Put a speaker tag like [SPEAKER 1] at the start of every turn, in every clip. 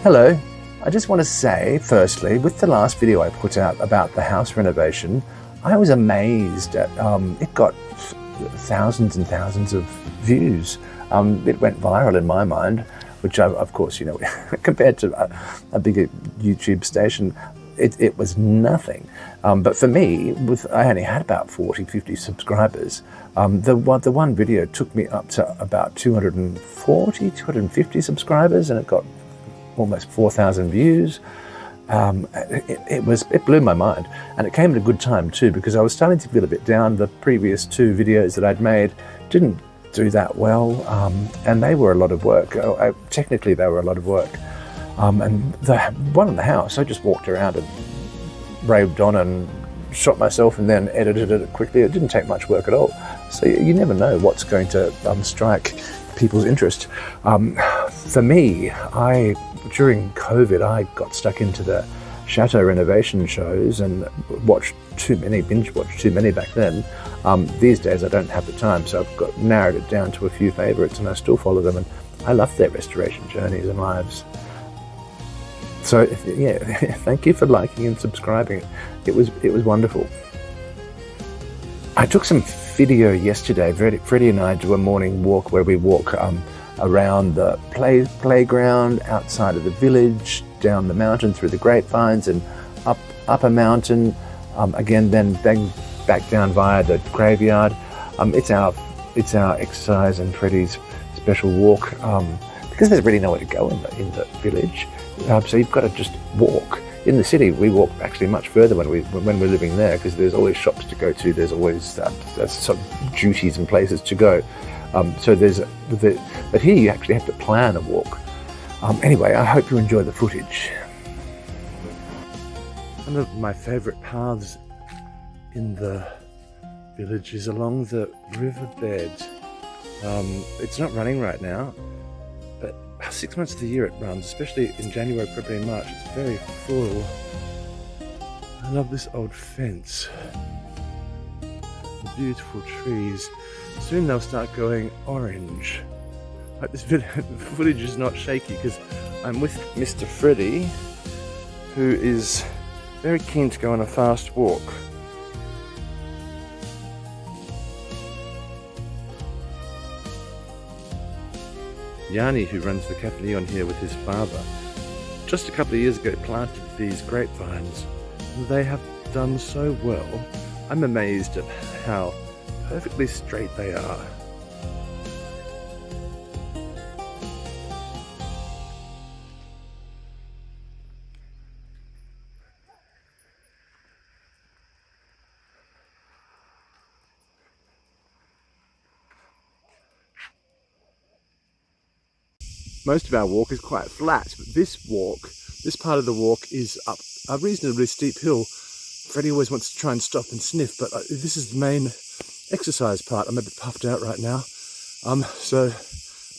[SPEAKER 1] Hello, I just want to say, firstly, with the last video I put out about the house renovation, I was amazed at it got thousands and thousands of views. It went viral in my mind, which of course, you know, compared to a bigger YouTube station, it was nothing. But for me, I only had about 40, 50 subscribers. The one video took me up to about 240, 250 subscribers, and it got almost 4,000 views. It blew my mind, and it came at a good time too, because I was starting to feel a bit down. The previous two videos that I'd made didn't do that well, and they were a lot of work. Technically they were a lot of work, and the one in the house, I just walked around and raved on and shot myself and then edited it quickly. It didn't take much work at all, so you never know what's going to strike people's interest. For me, during COVID, I got stuck into the chateau renovation shows and binge watched too many back then. These days I don't have the time, so I've narrowed it down to a few favourites, and I still follow them, and I love their restoration journeys and lives. So yeah, thank you for liking and subscribing. It was wonderful. I took some video yesterday. Freddy and I do a morning walk where we walk around the playground, outside of the village, down the mountain through the grapevines, and up a mountain, again then back down via the graveyard. It's our exercise and Freddy's special walk, because there's really nowhere to go in the village, so you've got to just walk. In the city, we walk actually much further when we're living there, because there's always shops to go to. There's always sort of duties and places to go. But here you actually have to plan a walk. Anyway, I hope you enjoy the footage. One of my favourite paths in the village is along the riverbed. It's not running right now, but 6 months of the year it runs, especially in January, February, March. It's very full. I love this old fence. The beautiful trees. Soon they'll start going orange. I hope this footage is not shaky, because I'm with Mr. Freddy, who is very keen to go on a fast walk. Yanni, who runs the cafe on here with his father, just a couple of years ago planted these grapevines, and they have done so well. I'm amazed at how perfectly straight they are. Most of our walk is quite flat, but this part of the walk is up a reasonably steep hill. Freddy always wants to try and stop and sniff, but this is the main exercise part. I'm a bit puffed out right now, so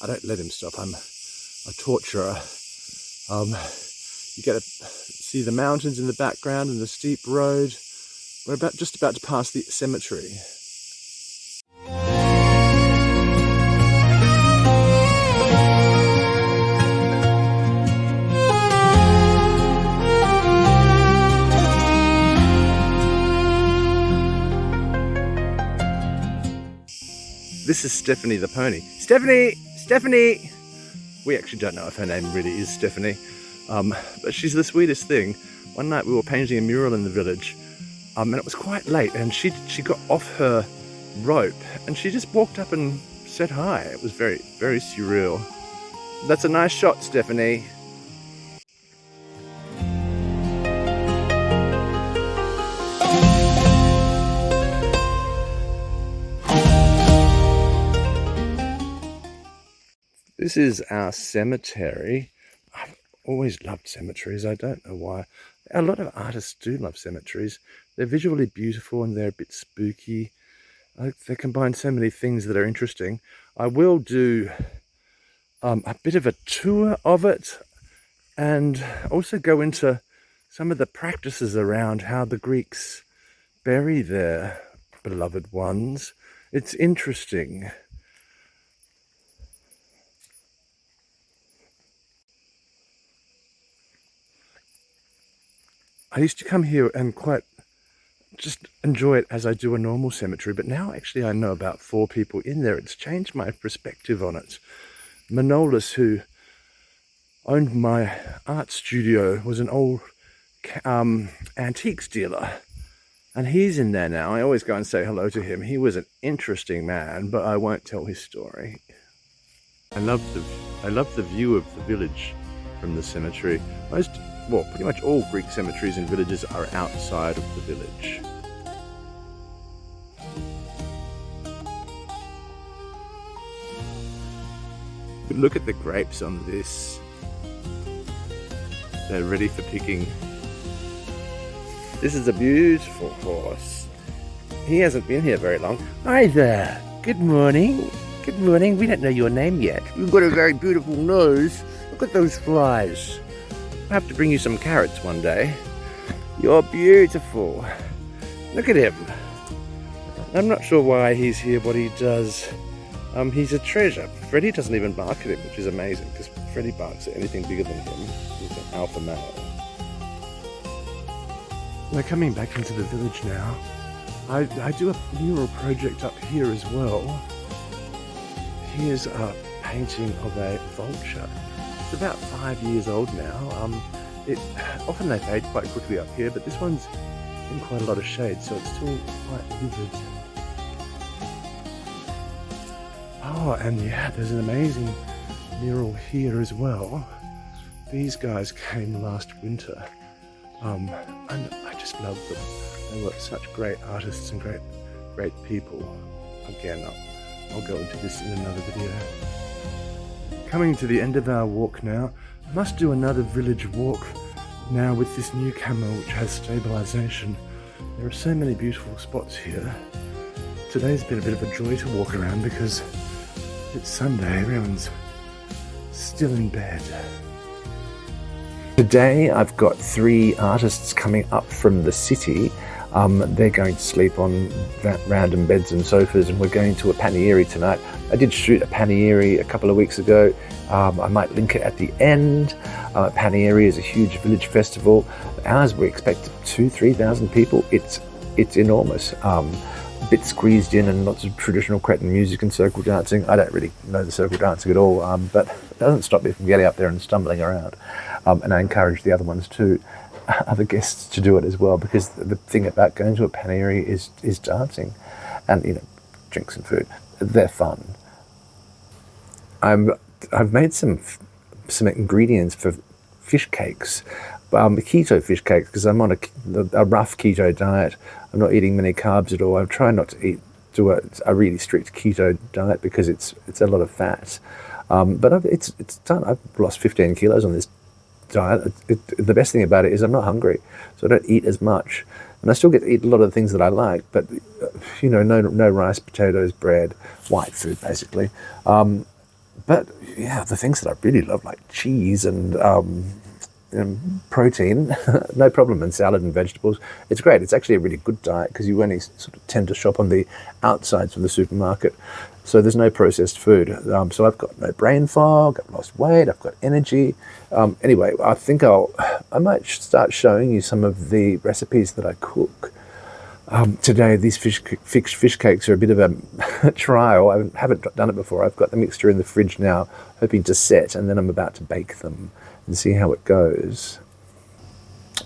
[SPEAKER 1] I don't let him stop. I'm a torturer. You get to see the mountains in the background and the steep road. We're just about to pass the cemetery. This is Stephanie the pony. Stephanie! We actually don't know if her name really is Stephanie, but she's the sweetest thing. One night we were painting a mural in the village, and it was quite late, and she got off her rope and she just walked up and said hi. It was very, very surreal. That's a nice shot, Stephanie. This is our cemetery. I've always loved cemeteries. I don't know why. A lot of artists do love cemeteries. They're visually beautiful and they're a bit spooky. They combine so many things that are interesting. I will do a bit of a tour of it, and also go into some of the practices around how the Greeks bury their beloved ones. It's interesting. I used to come here and quite just enjoy it as I do a normal cemetery, but now actually I know about 4 people in there. It's changed my perspective on it. Manolis, who owned my art studio, was an old antiques dealer, and he's in there now. I always go and say hello to him. He was an interesting man, but I won't tell his story. I love the view of the village from the cemetery. Pretty much all Greek cemeteries and villages are outside of the village. But look at the grapes on this. They're ready for picking. This is a beautiful horse. He hasn't been here very long. Hi there. Good morning. Good morning. We don't know your name yet. You've got a very beautiful nose. Look at those flies. I'll have to bring you some carrots one day. You're beautiful. Look at him. I'm not sure why he's here, what he does. He's a treasure. Freddy doesn't even bark at him, which is amazing, because Freddy barks at anything bigger than him. He's an alpha male. We're coming back into the village now. I do a mural project up here as well. Here's a painting of a vulture. It's about 5 years old now. Often they fade quite quickly up here, but this one's in quite a lot of shade, so it's still quite vivid. Oh, and yeah, there's an amazing mural here as well. These guys came last winter, and I just love them. They were such great artists and great people. Again, I'll go into this in another video. Coming to the end of our walk now. I must do another village walk now with this new camera which has stabilization. There are so many beautiful spots here. Today's been a bit of a joy to walk around because it's Sunday, everyone's still in bed. Today I've got 3 artists coming up from the city. They're going to sleep on random beds and sofas, and we're going to a paniere tonight. I did shoot a paniere a couple of weeks ago. I might link it at the end. Paniere is a huge village festival. Ours, we expect 2,000-3,000 people. It's enormous. A bit squeezed in, and lots of traditional Cretan music and circle dancing. I don't really know the circle dancing at all, but it doesn't stop me from getting up there and stumbling around. And I encourage the other ones too, other guests to do it as well, because the thing about going to a paniere is dancing, and drinks and food. They're fun. I've made some ingredients for fish cakes, keto fish cakes, because I'm on a rough keto diet. I'm not eating many carbs at all. I'm trying not to do a really strict keto diet because it's a lot of fat. But it's done. I've lost 15 kilos on this diet. The best thing about it is I'm not hungry, so I don't eat as much, and I still get to eat a lot of the things that I like, but no rice, potatoes, bread, white food basically. But yeah, the things that I really love, like cheese and protein, no problem, and salad and vegetables. It's great. It's actually a really good diet because you only sort of tend to shop on the outsides of the supermarket. So there's no processed food. So I've got no brain fog, I've lost weight, I've got energy. Anyway, I think I might start showing you some of the recipes that I cook. Today, these fish cakes are a bit of a trial. I haven't done it before. I've got the mixture in the fridge now, hoping to set, and then I'm about to bake them and see how it goes.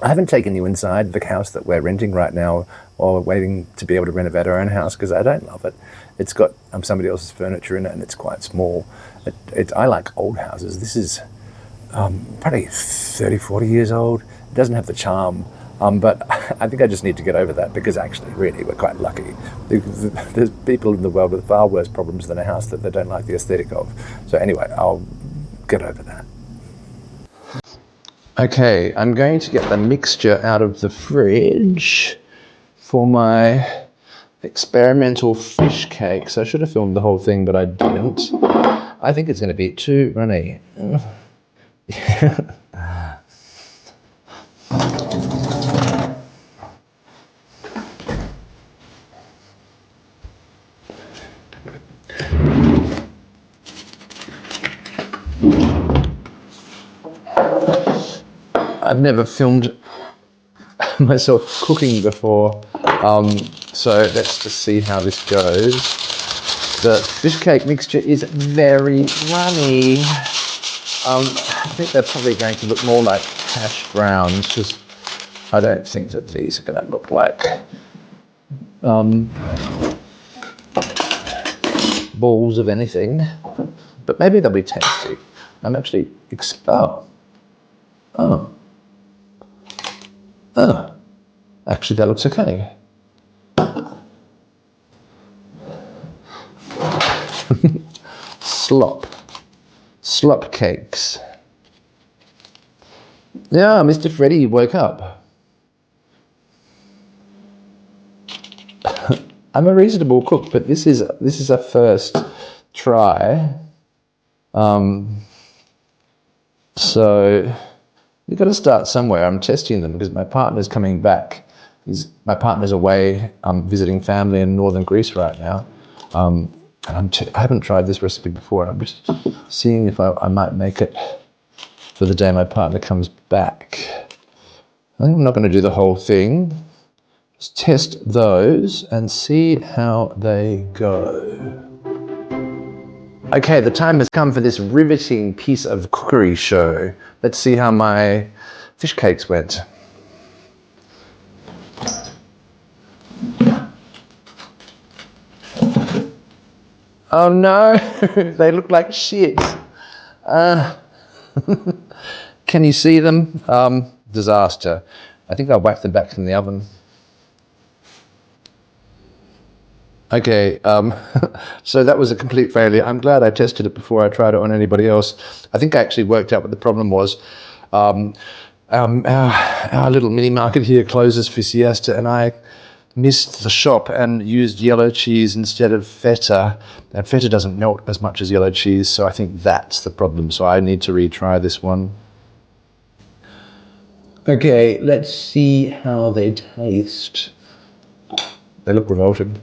[SPEAKER 1] I haven't taken you inside the house that we're renting right now, while we're waiting to be able to renovate our own house, because I don't love it. It's got somebody else's furniture in it, and it's quite small. I like old houses. This is probably 30, 40 years old. It doesn't have the charm. But I think I just need to get over that, because actually, really, we're quite lucky. There's people in the world with far worse problems than a house that they don't like the aesthetic of. So anyway, I'll get over that. Okay, I'm going to get the mixture out of the fridge for my experimental fish cakes. I should have filmed the whole thing, but I didn't. I think it's going to be too runny. I've never filmed myself cooking before, so let's just see how this goes. The fish cake mixture is very runny. I think they're probably going to look more like hash browns, because I don't think that these are going to look like balls of anything, but maybe they'll be tasty. I'm actually oh, actually that looks okay. Slop cakes. Yeah, Mr. Freddy woke up. I'm a reasonable cook, but this is a first try. So we've got to start somewhere. I'm testing them because my partner's coming back. My partner's away visiting family in northern Greece right now. And I haven't tried this recipe before. I'm just seeing if I might make it for the day my partner comes back. I think I'm not going to do the whole thing. Just test those and see how they go. Okay, the time has come for this riveting piece of cookery show. Let's see how my fish cakes went. Oh no, they look like shit. Can you see them? Disaster. I think I'll whack them back in the oven. Okay, so that was a complete failure. I'm glad I tested it before I tried it on anybody else. I think I actually worked out what the problem was. Our little mini market here closes for siesta, and I missed the shop and used yellow cheese instead of feta. And feta doesn't melt as much as yellow cheese, so I think that's the problem. So I need to retry this one. Okay, let's see how they taste. They look revolting.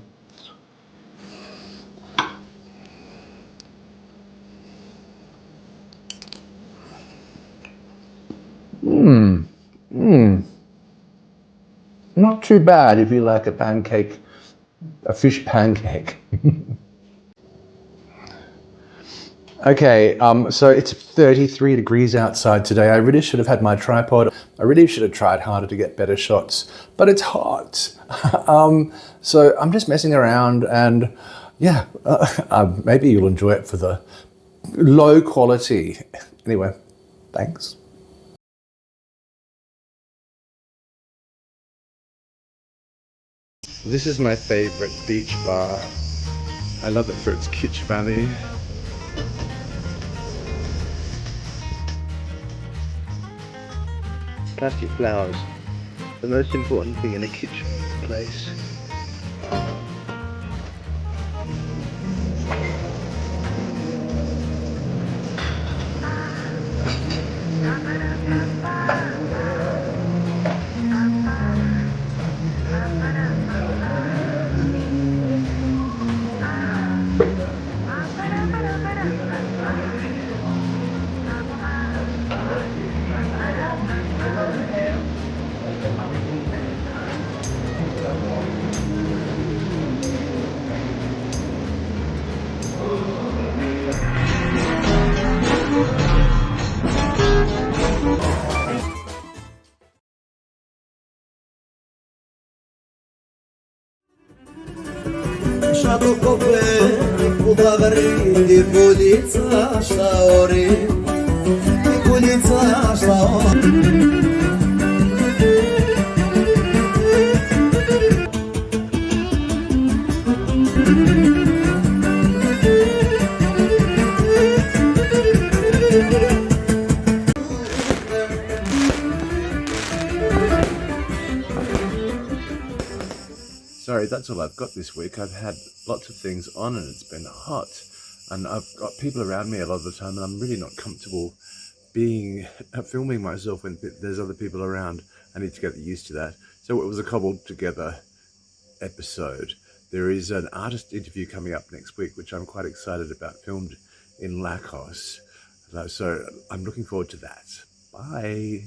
[SPEAKER 1] Not too bad if you like a pancake, a fish pancake. Okay, so it's 33 degrees outside today. I really should have had my tripod. I really should have tried harder to get better shots, but it's hot. So I'm just messing around, and yeah, maybe you'll enjoy it for the low quality. Anyway, thanks. This is my favorite beach bar. I love it for its kitsch value. Plastic flowers, the most important thing in a kitchen place. Sorry, that's all I've got this week. I've had lots of things on and it's been hot. And I've got people around me a lot of the time and I'm really not comfortable filming myself when there's other people around. I need to get used to that. So it was a cobbled together episode. There is an artist interview coming up next week, which I'm quite excited about, filmed in Lacos. So I'm looking forward to that. Bye.